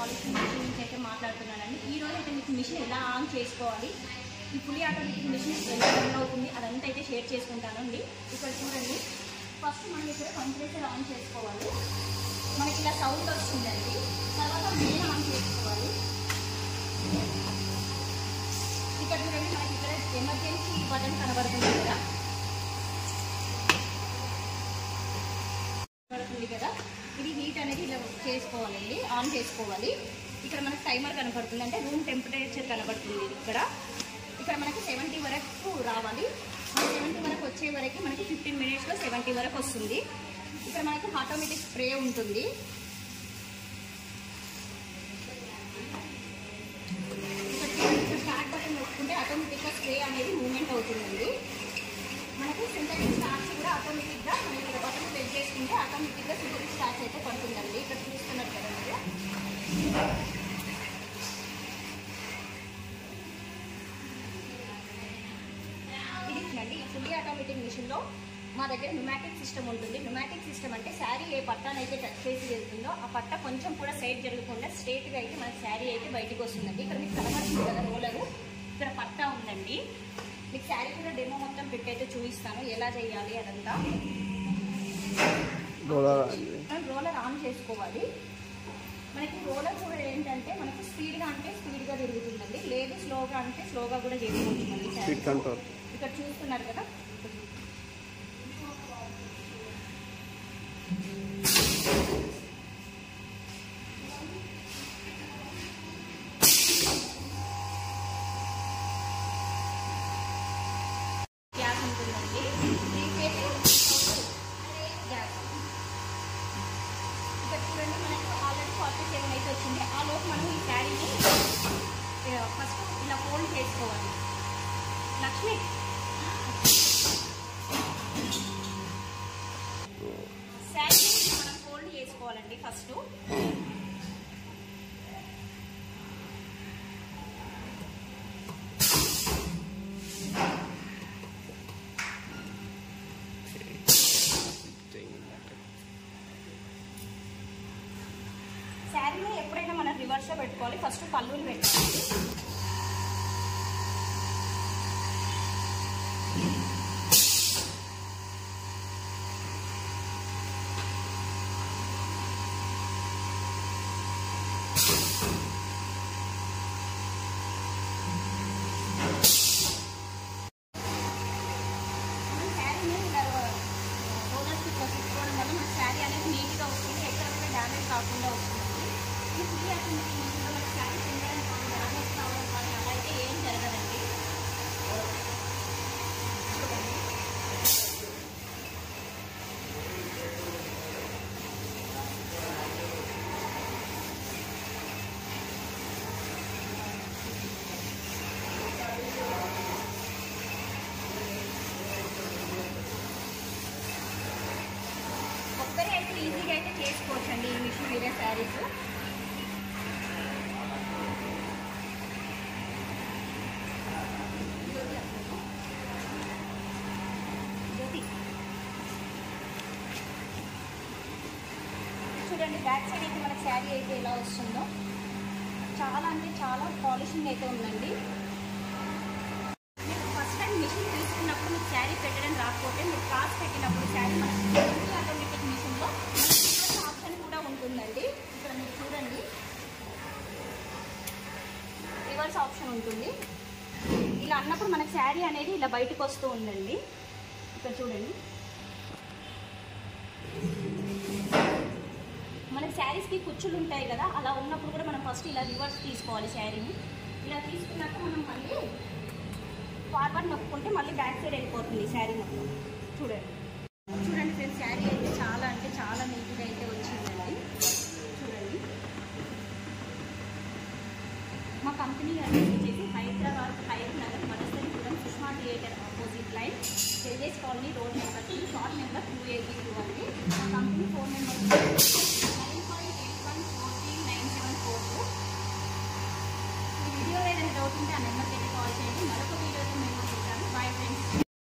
Polishing machine నుంచి అయితే మాట్లాడుతున్నానండి. ఈరోజు అయితే మీకు మిషన్ ఎలా ఆన్ చేసుకోవాలి, ఈ ఫుల్లీ ఆటోమేటిక్ మిషన్ ఎలా రన్ అవుతుంది అదంతా అయితే షేర్ చేసుకుంటానండి. ఇక్కడ చూడండి, ఫస్ట్ మనం ఇక్కడ కంప్రెసర్ ఆన్ చేసుకోవాలి. మనకి ఇలా సౌండ్ వస్తుందండి. తర్వాత మెయిన్ ఆన్ చేసుకోవాలి. ఇక్కడ చూడండి, మనకి ఇక్కడ ఎమర్జెన్సీ బటన్ కనబడుతుంది కదా, ఇది హీట్ అనేది ఇలా చేసుకోవాలండి, ఆన్ చేసుకోవాలి. ఇక్కడ మనకి టైమర్ కనబడుతుంది, అంటే రూమ్ టెంపరేచర్ కనబడుతుంది. ఇక్కడ మనకి 70 వరకు రావాలి. 70 వరకు వచ్చే వరకు మనకి 15 మినిట్స్లో 70 వరకు వస్తుంది. ఇక్కడ మనకి ఆటోమేటిక్ స్ప్రే ఉంటుంది. ఇక్కడ స్టార్ట్ బటన్ నొక్కుంటే ఆటోమేటిక్గా స్ప్రే అనేది మూవ్మెంట్ అవుతుందండి. మనకి సింథటిక్ స్టార్ట్స్ కూడా ఆటోమేటిక్గా మనం ఇక్కడ బటన్ ప్రెస్ చేసుకుంటే ఆటోమేటిక్గా సింథటిక్ స్టార్ట్స్ అయితే పడుతుందండి. ఇక్కడ చూస్తున్నారు కదా మీరు. ఇది చూడండి, ఈ ఫుల్లీ ఆటోమేటిక్ మిషన్లో మా దగ్గర న్యూమాటిక్ సిస్టమ్ ఉంటుంది. న్యూమాటిక్ సిస్టమ్ అంటే శారీ ఏ పట్టానైతే టచ్ చేసి వెళ్తుందో ఆ పట్ట కొంచెం కూడా సైడ్ జరగకుండా స్ట్రేట్గా అయితే మన శారీ అయితే బయటకు వస్తుందండి. ఇక్కడ మీకు కనబడుతుంది కదా రోలరు, ఇక్కడ పట్టా ఉందండి. మీకు శారీ కూడా డెమో మొత్తం పెట్టయితే చూపిస్తాను ఎలా చేయాలి అదంతా. రోలర్ ఆన్ చేసుకోవాలి. మనకి రోలర్ కూడా ఏంటంటే మనకి స్పీడ్గా అంటే స్పీడ్గా తిరుగుతుందండి, లేదు స్లోగా అంటే స్లోగా కూడా చేసుకోవచ్చు. ఇక్కడ చూస్తున్నారు కదా, గ్యాస్ ఉంటుందండి. గ్యాస్ ఇక్కడ చూడండి, మనకు ఆల్రెడీ 47 అయితే వచ్చింది. ఆ లోపు మనం ఈ శారీని ఫస్ట్ ఇలా ఫోల్డ్ చేసుకోవాలి. లక్ష్మి, శారీని మనం ఫోల్డ్ చేసుకోవాలండి ఫస్ట్. శారీని ఎప్పుడైనా మనం రివర్స్లో పెట్టుకోవాలి. ఫస్ట్ పళ్ళుని పెట్టాలి. శారీని రోలర్స్కి పెట్టుకోవడం వల్ల మన శారీ అనేది నీట్గా వస్తుంది, ఎక్కడైనా డ్యామేజ్ కాకుండా వస్తుంది. శారీ తినడానికి కానీ డ్యామేజ్ కావడం కానీ అలా అయితే ఏం జరగదండి. ఒక్కరే అయితే ఈజీగా అయితే చేసుకోవచ్చండి ఈ మిషన్ వేరే శారీస్. చూడండి, బ్యాక్ సైడ్ అయితే మనకి శారీ అయితే ఎలా వస్తుందో, చాలా అంటే చాలా పాలిషింగ్ అయితే ఉందండి. మీరు ఫస్ట్ టైం మిషన్ తీసుకున్నప్పుడు మీకు శారీ పెట్టడం రాకపోతే మీరు క్లాస్ పెట్టినప్పుడు శారీ మనకి ఆటోమేటిక్ మిషన్లో ఆప్షన్ కూడా ఉంటుందండి. ఇక్కడ మీరు చూడండి, రివర్స్ ఆప్షన్ ఉంటుంది. ఇలా అన్నప్పుడు మనకి శారీ అనేది ఇలా బయటకు వస్తూ ఉందండి. ఇక్కడ చూడండి, మనకి శారీస్కి కుచ్చులు ఉంటాయి కదా, అలా ఉన్నప్పుడు కూడా మనం ఫస్ట్ ఇలా రివర్స్ తీసుకోవాలి. శారీని ఇలా తీసుకున్నాక మనం మళ్ళీ ఫార్వర్డ్ నొక్కుంటే మళ్ళీ బ్యాక్ సైడ్ వెళ్ళిపోతుంది శారీ మొత్తం. చూడండి ఫ్రెండ్స్, శారీ అయితే చాలా అంటే చాలా నీట్గా అయితే వచ్చిందండి. చూడండి, మా కంపెనీ వచ్చేసి హైదరాబాద్ హైదర్ నగర్ మదర్సరిపురం సుష్మా థియేటర్ ఆపోజిట్ లైన్, జేజేస్ colony, road number 2, short number 282 అండి. మా కంపెనీ ఫోన్ నెంబర్